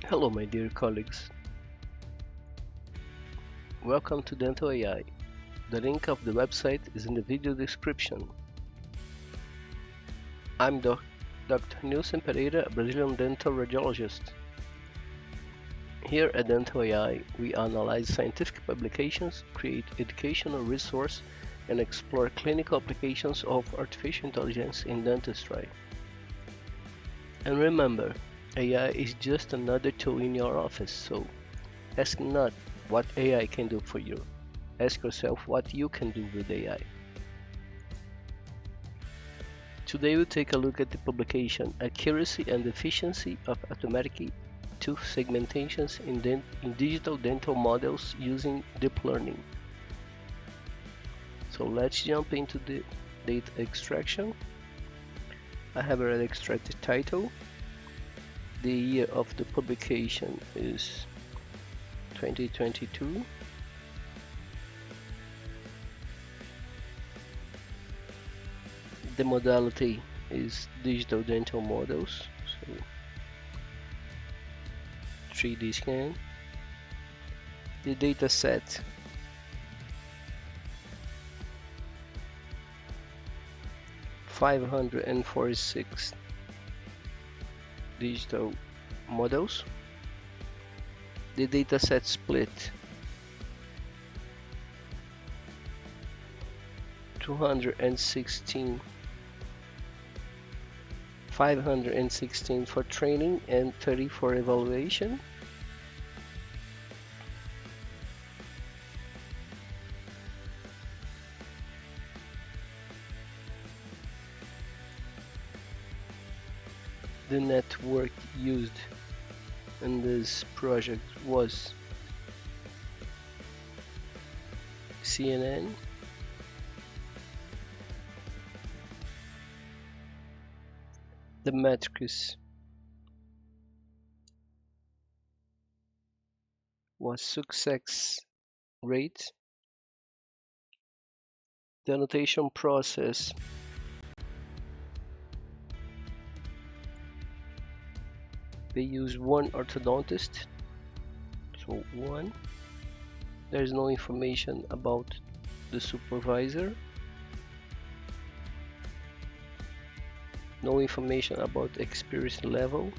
Hello my dear colleagues, welcome to DentalAI. The link of the website is in the video description. I'm Dr. Nilson Pereira, a Brazilian dental radiologist. Here at DentalAI, we analyze scientific publications, create educational resources, and explore clinical applications of artificial intelligence in dentistry. And remember, AI is just another tool in your office, so ask not what AI can do for you. Ask yourself what you can do with AI. Today we'll take a look at the publication Accuracy and Efficiency of Automatic Tooth Segmentations in Digital Dental Models Using Deep Learning. So let's jump into the data extraction. I have already extracted the title. The year of the publication is 2022. The modality is digital dental models, so 3D scan. The data set (546) digital models. The dataset split 516 for training and 30 for evaluation. The network used in this project was CNN, the metrics was success rate, the annotation process they use one orthodontist, so one. There is no information about the supervisor, no information about experience level,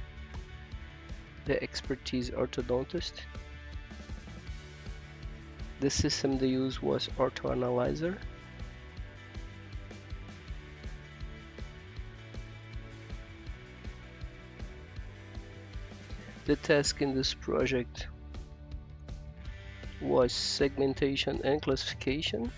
the expertise orthodontist. The system they used was OrthoAnalyzer. The task in this project was segmentation and classification.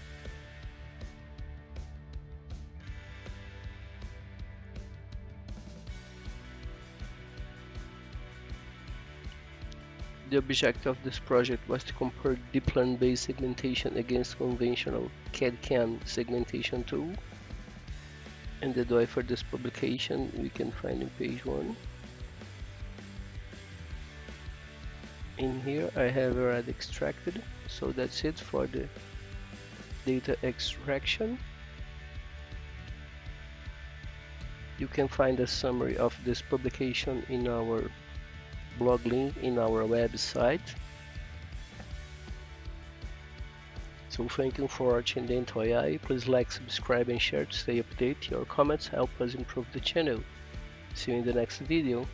The objective of this project was to compare deep learning-based segmentation against conventional CAD/CAM segmentation tool. And the DOI for this publication we can find in page 1. In here I have already extracted, so that's it for the data extraction. You can find a summary of this publication in our blog link in our website. So thank you for watching DentalAI. Please like, subscribe and share to stay updated. Your comments help us improve the channel. See you in the next video.